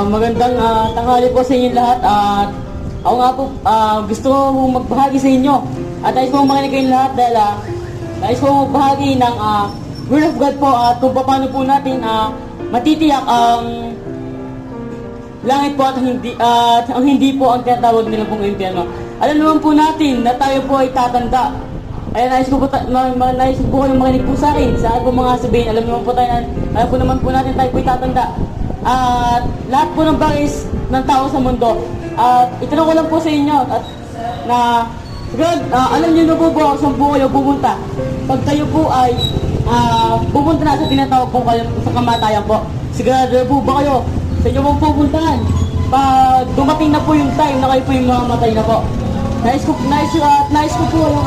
Magandang tanghali po sa inyo lahat at ako nga po gusto ko magbahagi sa inyo at nais ko makinig kayong lahat dahil nais ko magbahagi ng Word of God po at kung paano po natin matitiyak ang langit po at ang hindi po ang tinatawag nila pong impyerno. Alam naman po natin na tayo po ay tatanda. Ay nais ko po kayong makinig po sa akin sa akin po mga sabihin. Alam naman po natin tayo po ay tatanda. At lahat po ng bagay ng tao sa mundo. At itanong ko lang po sa inyo at na sigurad, alam niyo na po ba saan po kayo pupunta pag tayo po ay pupunta na sa tinatawag po kayo sa kamatayan po. Sigurado po ba kayo sa inyo pong pupuntahan pag dumating na po yung time na kayo po yung mamamatay na po. Nais ko po yung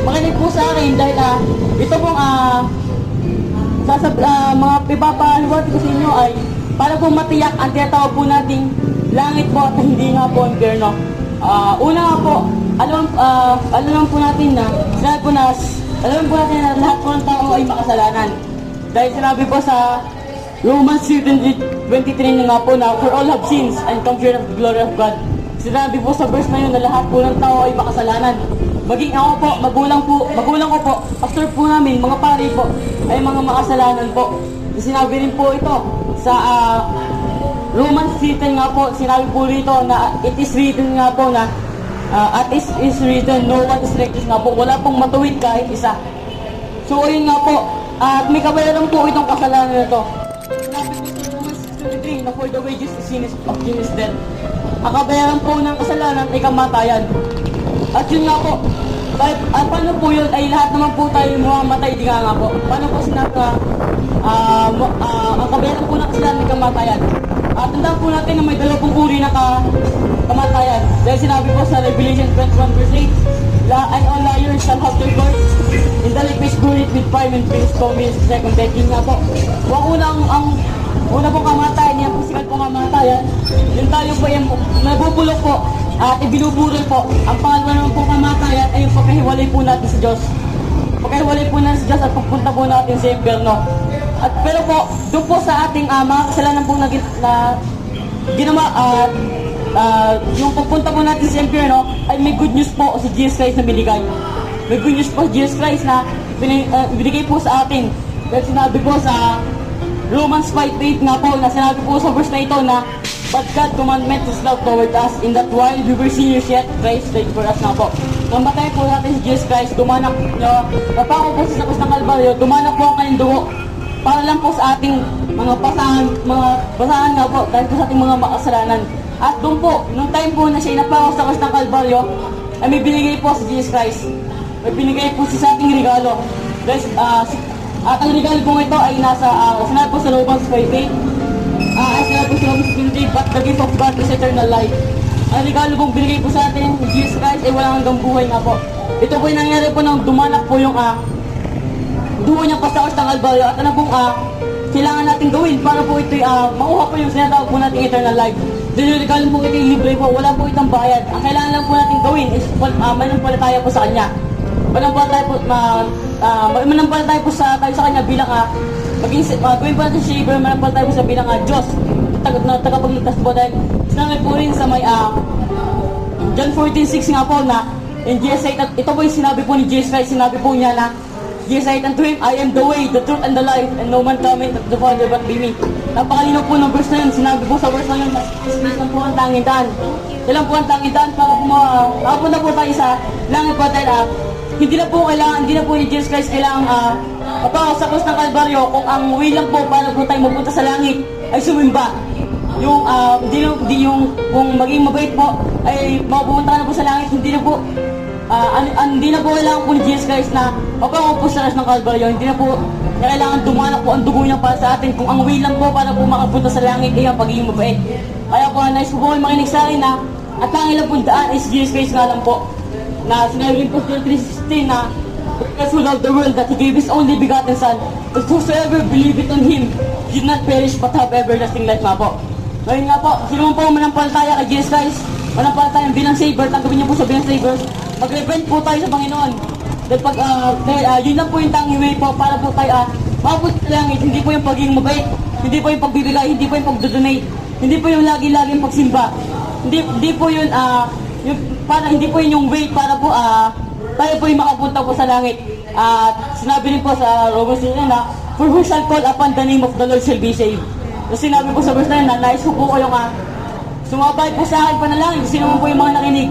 makinig po sa akin dahil ito pong mga ipapahaliwati ko sa inyo ay para po matiyak ang tinatawag po nating langit po at hindi nga po impyerno. Una nga po, alam po natin na lahat po ng tao ay makasalanan. Dahil sinabi po sa Romans 13:23 na nga po na for all have sins and come short of the glory of God. Sinabi po sa verse na yun na lahat po ng tao ay makasalanan. Maging ako po, magulang ko po, pastor po namin, mga pari po, ay mga makasalanan po. Sinabi rin po ito sa Romans 13 nga po, sinabi po rito na it is written nga po na at it is written, no one is righteous nga po, wala pong matuwid kahit isa. So ayun nga po, at may kabayaran po itong kasalanan na ito. Sinabi po sa Romans 6:23 na for the wages of sin is death. Ang kabayaran po ng kasalanan ay kamatayan. At yun nga po, paano po yun ay lahat naman po tayo mamamatay, di nga po. Paano po sinabi ang kabayaran po ng kasalanan ay kamatayan. At tandaan po natin na may dalawang uri na kamatayan. Dahil sinabi po sa Revelation 21:8, and all liars shall have their part in the lake which burneth with fire and brimstone means second death. Yun nga po. Ang una pong kamatayan, yan po sikat pong kamatayan. Yung tayo po yung nabubulok po at ibinuburol po. Ang pangalawa naman po kamatayan ay yung pagkahiwalay po natin sa Diyos. Pagkahiwalay po natin sa Diyos at pagpunta po natin sa impyerno. At pero po, doon po sa ating mga kasalanan po na ginawa at yung pagpunta po natin sa impyerno ay may good news po si Jesus Christ na binigay. May good news po si Jesus Christ na binigay po sa atin. Dahil sinabi po sa Romans 5:8 nga po, na sinabi po sa verse na ito na but God commandment His love toward us in that while we were sinners yet Christ died for us nga po. Namatay po natin si Jesus Christ, napako po sa krus ng Kalbaryo, dumanak po ang kanyang dugo para lang po sa ating mga basahan nga po, dahil po sa ating mga makasalanan. At doon po, nung time po na siya napako sa krus ng Kalbaryo, ay may binigay po si Jesus Christ. May binigay po siya sa ating regalo. At ang regalo po ito ay sinabi po sa Romans 5:8. Sinabi po sa Romans 5:8, but the gift of God is eternal life. Ang regalo pong binigay po sa atin ni Jesus Christ ay walang hanggang buhay nga po. Ito po yung nangyari po nang dumanak po yung dugo niya pa sa krus ng Kalbaryo. At ano pong kailangan natin gawin para po ito makuha po yung sinatawag po natin eternal life. Dahil yung regalo po ito yung libre po, wala po itong bayad. Ang kailangan lang po natin gawin is manampalataya po sa Kanya. Manampalataya po sa Kanya bilang gawin po natin siya Savior, manampalataya po sa bilang Diyos na tagapagligtas po. Dahil sinabi po rin sa may John 14:6 nga po na in Jesus said, ito po yung sinabi po ni Jesus Christ, sinabi po niya na Jesus said unto him, I am the way, the truth, and the life, and no man cometh to the Father but by me. Napakalino po ng verse na yun. Sinabi po sa verse na yun, lang po ang tanging daan. Ilan po ang tanging daan para makapunta po tayo sa langit po tayo. Hindi na po ni Jesus Christ kailangan mapako sa krus ng Kalbaryo kung ang way lang po para po tayo mapunta sa langit ay sumimba. Kung maging mabait po ay mapupunta ka na po sa langit, hindi na po kailangan po ni Jesus Christ na mapako po sa krus ng Kalbaryo. Hindi na po kailangan dumanak po ang dugo niya para sa atin kung ang way lang po para po makapunta sa langit ay ang pagiging mabait. Kaya po nais po kayo makinig sa akin na at tanging lang po daan is Jesus Christ nga lang po. Na sinabi rin po sa 3:16 na God so loved the world that He gave His only begotten Son, that whosoever believeth on Him did not perish but have everlasting life nga po. Ngayon nga po, sino man po manampalataya kay Jesus Christ, manampalataya bilang Savior, tanggapin niyo po sa bilang Savior, mag-repent po tayo sa Panginoon. Dahil yun lang po yung tanging way po para po tayo maabot sa langit. Hindi po yung pagiging mabait, hindi po yung pagbibigay, hindi po yung pagdodonate, hindi po yung lagi-laging pagsimba. Hindi po yun, hindi po yun yung way para po tayo po yung makapunta po sa langit. At sinabi rin po sa Romans 9 na, for who shall call upon the name of the Lord shall be saved. So sinabi po sa verse 9 na nais ko po kayong sumabay po sa akin panalangin. Gusto naman po yung mga nakinig.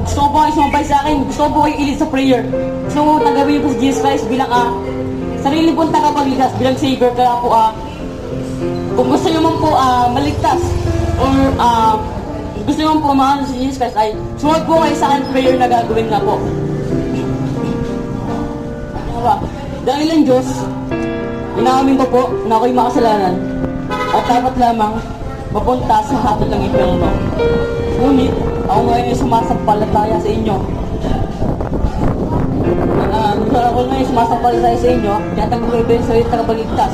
Gusto ko po kayo sumabay sa akin. Gusto ko po kayo ilit sa prayer. Gusto ko po tanggapin po si Jesus Christ bilang sarili pong tagapagligtas, bilang Savior. Kaya po kung gusto nyo man po maligtas or gusto nyo man po maano si Jesus Christ ay sumabay po kayo sa akin prayer na gagawin na po. Dahil ang Diyos, inaamin ko po na ako'y makasalanan at dapat lamang mapunta sa hatol ng impyerno. Ngunit, ako ngayon ay sumasampalataya sa inyo. Ako ngayon sumasampalataya sa inyo, tiyatag ko ito yung sa tagapagligtas.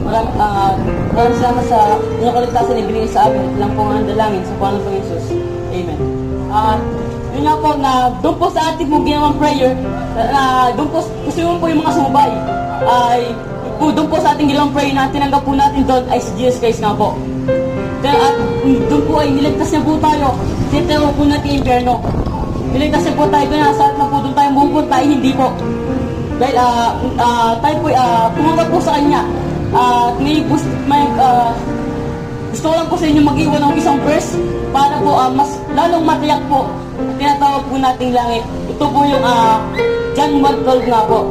Maraming salamat sa inyong kaligtasan na ibinigay sa amin at lang po ang dalangin sa Panginoon pang Jesus. Amen. Yun nga po na doon po sa ating pong ginawang prayer, doon po, gusto mo po yung mga sumabay, ay doon po sa ating ginawang prayer na tinanggap po natin doon ay si Jesus Christ nga po. At doon po ay niligtas niya po tayo, tinatawag po natin yung impyerno. Niligtas niya po tayo, kaya saan na po doon tayo pupunta ay hindi po. Dahil tayo po tumanggap po sa kanya. Gusto ko lang po sa inyo mag-iwan ng isang verse para po mas lalong matiyak po tinatawag po nating langit. Ito po yung John 1:12 nga po.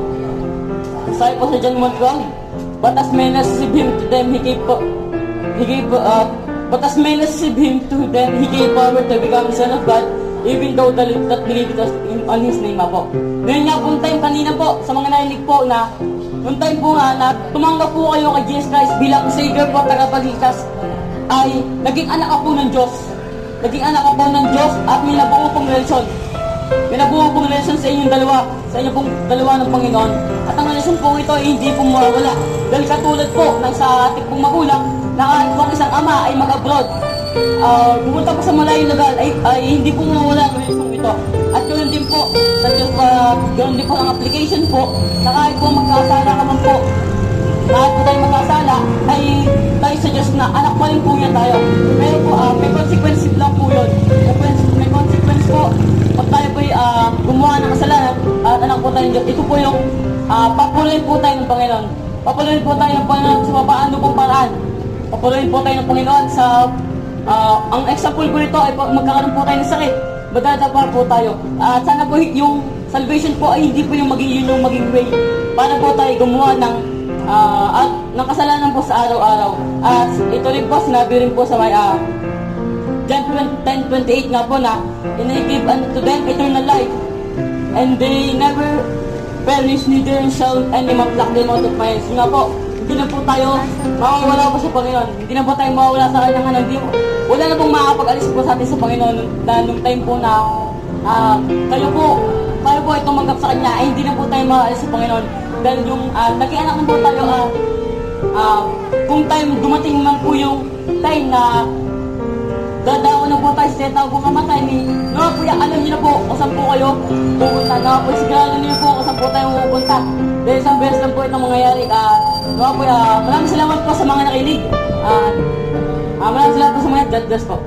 Sabi po sa John 1:12, but as men receive him to them, he gave power to become the Son of God, even though the that believe on His name po. Ngayon nga po time kanina po, sa mga narinig po na noong time po na tumanggap po kayo kay Jesus Christ bilang Savior po, tagapagligtas, ay naging anak po ng Diyos. Naging anak po ng Diyos at may nabuo pong relasyon. May nabuo pong relasyon sa inyong dalawa, sa inyong pong dalawa ng Panginoon. At ang relasyon po ito ay hindi pong mawawala. Dahil katulad po ng sa ating pong magulang, na kahit po ang isang ama ay mag-abroad, pumunta po sa malayong lugar ay hindi po mawawala ang relasyon ito. At ganoon din po, sa Diyos, ganoon din po ang application po, na kahit po magkasala ka man po, kahit po tayo magkasala, ay tayo sa Diyos na anak pa rin po yan tayo. Pero po, may consequence lang po yun. May consequence po, pag tayo po gumawa ng kasalanan, at anak po tayo ng Diyos, ito po yung papuluin po tayo ng Panginoon. Papuluin po tayo ng Panginoon sa paano pong paraan. Papuluin po tayo ng Panginoon sa, ang example po nito ay magkakaroon po tayo ng sakit. Madadapa po tayo. At sana po yung salvation po ay hindi po yung maging way para po tayo gumawa ng at ng kasalanan po sa araw-araw. At ito rin po, sinabi rin po sa may John 10:28 nga po na, and I give unto them eternal life, and they never perish, neither shall any man pluck them out of my hands. Nga po, hindi na po tayo mawawala po sa Panginoon. Hindi na po tayo mawawala sa kanyang wala na pong makakapag-alis po sa atin sa Panginoon nung time po na tayo po ay tumanggap sa Kanya, ay hindi na po tayo makaalis sa Panginoon. Dahil yung naging anak na po tayo, kung time dumating man po yung time na dadaon na po tayo sa tinatawag kong kamatay ni no po, alam niyo na po kung saan po kayo pupunta. No po, sigurado niyo po kung saan po tayo pupunta. Dahil isang beses lang po itong mangyayari. No po, maraming salamat po sa mga nakinig. Maraming salamat po sa mga God bless po.